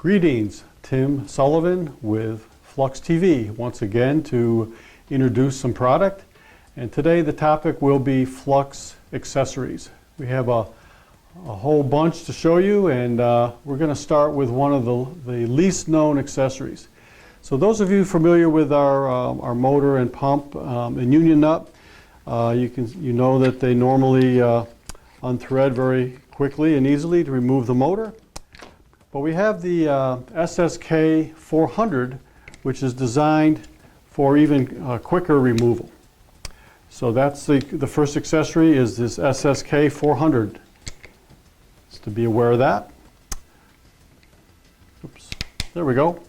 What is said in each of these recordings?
Greetings, Tim Sullivan with FLUX TV once again to introduce some product, and today the topic will be FLUX Accessories. We have a whole bunch to show you, and we're going to start with one of the least known accessories. So those of you familiar with our motor and pump and union nut, you know that they normally unthread very quickly and easily to remove the motor. But we have the SSK 400, which is designed for even quicker removal. So that's the first accessory is this SSK 400. Just to be aware of that. Oops, there we go.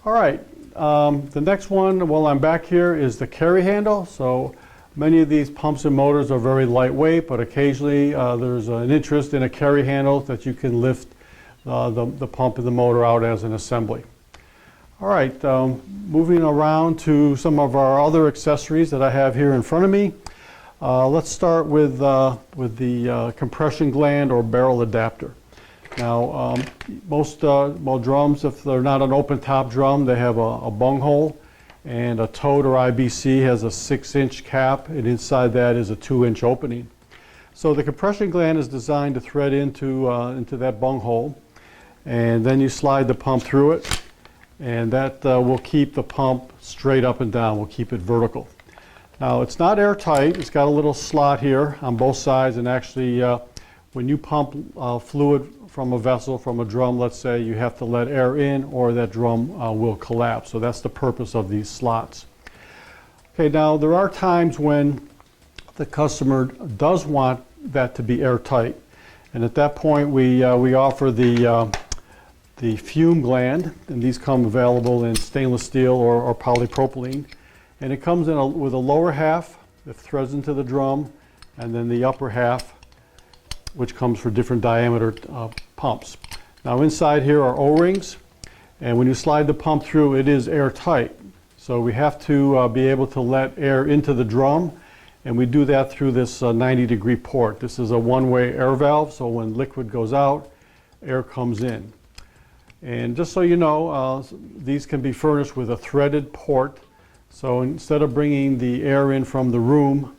All right, the next one while I'm back here is the carry handle. So many of these pumps and motors are very lightweight, but occasionally there's an interest in a carry handle that you can lift the pump and the motor out as an assembly. All right, moving around to some of our other accessories that I have here in front of me. Let's start with the compression gland or barrel adapter. Now, most drums, if they're not an open top drum, they have a bung hole, and a toad or IBC has a 6-inch cap, and inside that is a 2-inch opening. So the compression gland is designed to thread into that bung hole, and then you slide the pump through it, and that will keep the pump straight up and down, will keep it vertical. Now it's not airtight, it's got a little slot here on both sides, and actually when you pump fluid from a vessel, from a drum, let's say, you have to let air in or that drum will collapse. So that's the purpose of these slots. Okay, now there are times when the customer does want that to be airtight, and at that point we offer the fume gland, and these come available in stainless steel or polypropylene, and it comes in with a lower half that threads into the drum, and then the upper half, which comes for different diameter pumps. Now inside here are O-rings, and when you slide the pump through, it is airtight. So we have to be able to let air into the drum, and we do that through this 90-degree port. This is a one-way air valve, so when liquid goes out, air comes in. And just so you know, these can be furnished with a threaded port. So instead of bringing the air in from the room,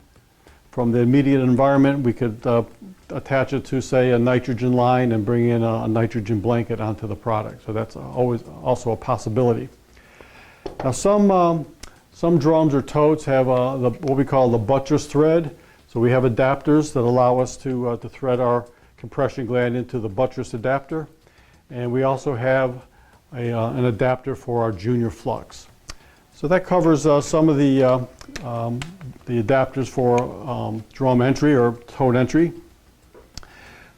from the immediate environment, we could attach it to, say, a nitrogen line and bring in a nitrogen blanket onto the product. So that's always also a possibility. Now some drums or totes have what we call the buttress thread. So we have adapters that allow us to thread our compression gland into the buttress adapter. And we also have an adapter for our junior flux. So that covers some of the adapters for drum entry or toad entry.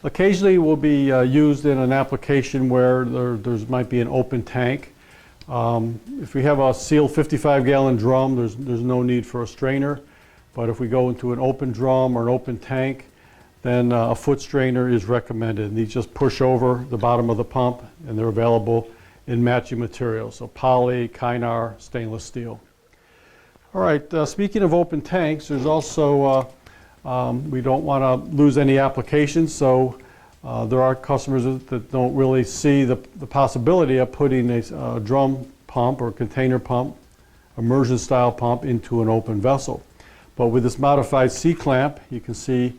Occasionally will be used in an application where there might be an open tank. If we have a sealed 55-gallon drum, there's no need for a strainer. But if we go into an open drum or an open tank, then a foot strainer is recommended. And these just push over the bottom of the pump, and they're available in matching materials, so poly, Kynar, stainless steel. All right, speaking of open tanks, there's also, we don't want to lose any applications, so there are customers that don't really see the possibility of putting a drum pump or container pump, immersion style pump, into an open vessel. But with this modified C-clamp, you can see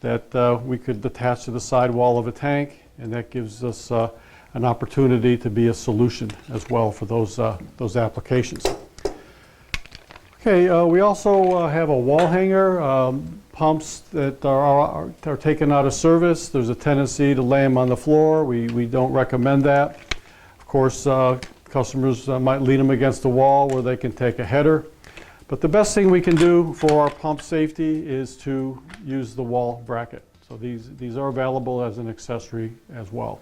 that we could attach to the sidewall of a tank, and that gives us an opportunity to be a solution as well for those applications. Okay, we also have a wall hanger. Pumps that are taken out of service, there's a tendency to lay them on the floor. We don't recommend that. Of course, customers might lean them against the wall where they can take a header. But the best thing we can do for our pump safety is to use the wall bracket. So these are available as an accessory as well.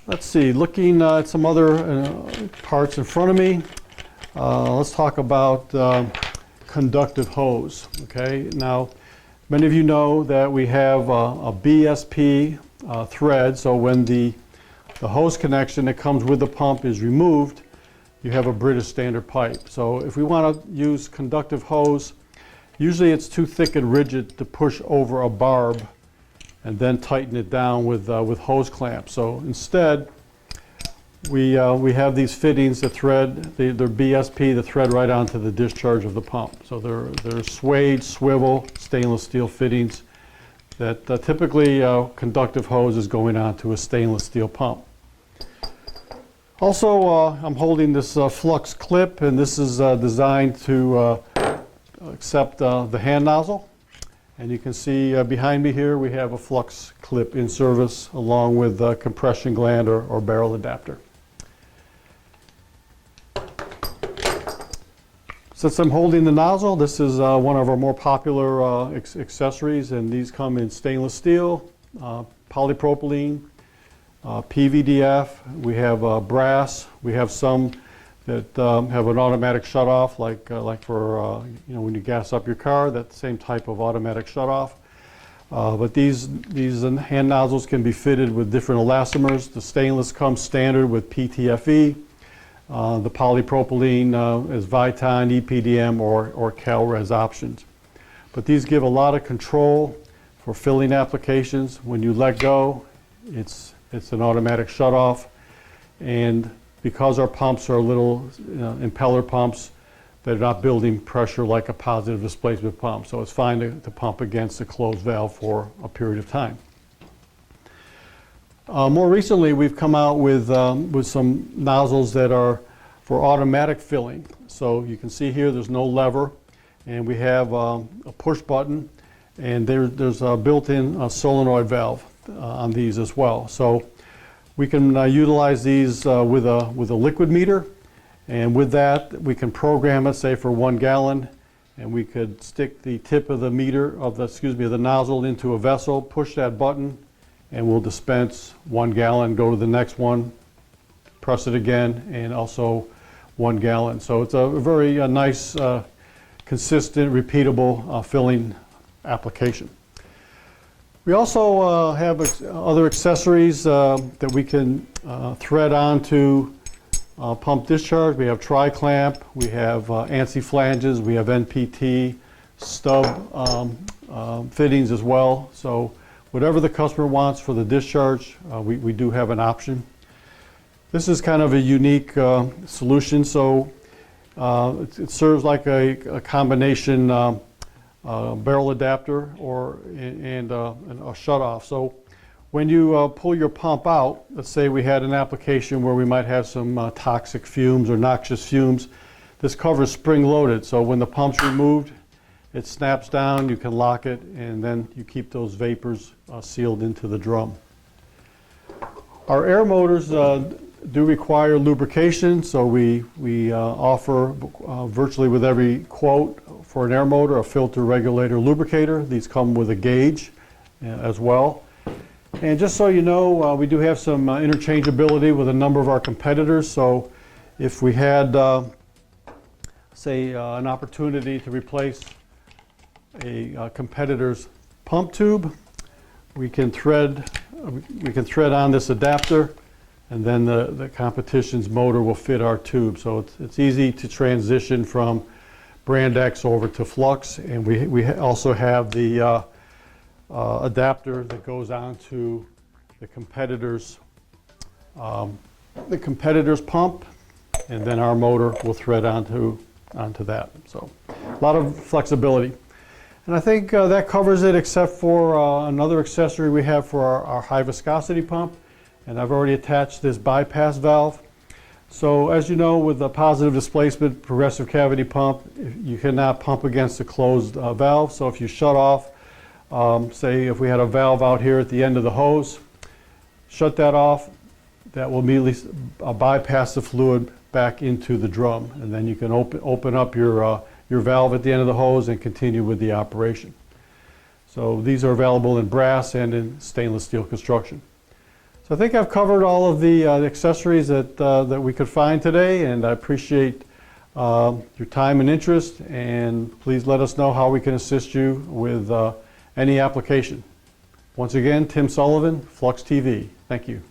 Let's see, looking at some other parts in front of me, let's talk about conductive hose. Okay, now many of you know that we have a BSP thread, so when the hose connection that comes with the pump is removed, you have a British standard pipe. So if we want to use conductive hose, usually it's too thick and rigid to push over a barb and then tighten it down with hose clamps. So instead, we have these fittings that thread, they're BSP, that thread right onto the discharge of the pump. So they're suede, swivel, stainless steel fittings that typically conductive hose is going onto a stainless steel pump. Also, I'm holding this FLUX clip, and this is designed to accept the hand nozzle. And you can see behind me here we have a FLUX clip in service along with a compression gland or barrel adapter. Since I'm holding the nozzle, this is one of our more popular accessories, and these come in stainless steel, polypropylene, PVDF, we have brass, we have some that have an automatic shutoff, like for when you gas up your car, that same type of automatic shutoff. But these hand nozzles can be fitted with different elastomers. The stainless comes standard with PTFE. The polypropylene is Viton, EPDM, or CalRes options. But these give a lot of control for filling applications. When you let go, it's an automatic shutoff. And because our pumps are little impeller pumps, they're not building pressure like a positive displacement pump. So it's fine to pump against a closed valve for a period of time. More recently, we've come out with some nozzles that are for automatic filling. So you can see here there's no lever, and we have a push button, and there's a built-in solenoid valve on these as well. So we can utilize these with a liquid meter, and with that we can program it, say, for 1 gallon, and we could stick the tip of the the nozzle into a vessel, push that button, and we'll dispense 1 gallon, go to the next one, press it again, and also 1 gallon. So it's a very nice, consistent, repeatable filling application. We also have other accessories that we can thread onto pump discharge. We have tri-clamp, we have ANSI flanges, we have NPT, stub fittings as well. So whatever the customer wants for the discharge, we do have an option. This is kind of a unique solution. So it serves like a combination barrel adapter and a shutoff. So when you pull your pump out, let's say we had an application where we might have some toxic fumes or noxious fumes, this cover is spring-loaded. So when the pump's removed, it snaps down, you can lock it, and then you keep those vapors sealed into the drum. Our air motors do require lubrication, so we offer virtually with every quote for an air motor a filter regulator lubricator. These come with a gauge as well. And just so you know, we do have some interchangeability with a number of our competitors. So if we had, say, an opportunity to replace a competitor's pump tube, we can thread on this adapter, and then the competition's motor will fit our tube. So it's easy to transition from brand X over to FLUX, and we also have the adapter that goes on to the competitor's pump, and then our motor will thread onto that. So a lot of flexibility. And I think that covers it, except for another accessory we have for our high viscosity pump. And I've already attached this bypass valve. So as you know, with a positive displacement progressive cavity pump, you cannot pump against a closed valve. So if you shut off, say if we had a valve out here at the end of the hose, shut that off, that will immediately bypass the fluid back into the drum. And then you can open up your valve at the end of the hose and continue with the operation. So these are available in brass and in stainless steel construction. So I think I've covered all of the accessories that we could find today, and I appreciate your time and interest, and please let us know how we can assist you with any application. Once again, Tim Sullivan, FLUX TV. Thank you.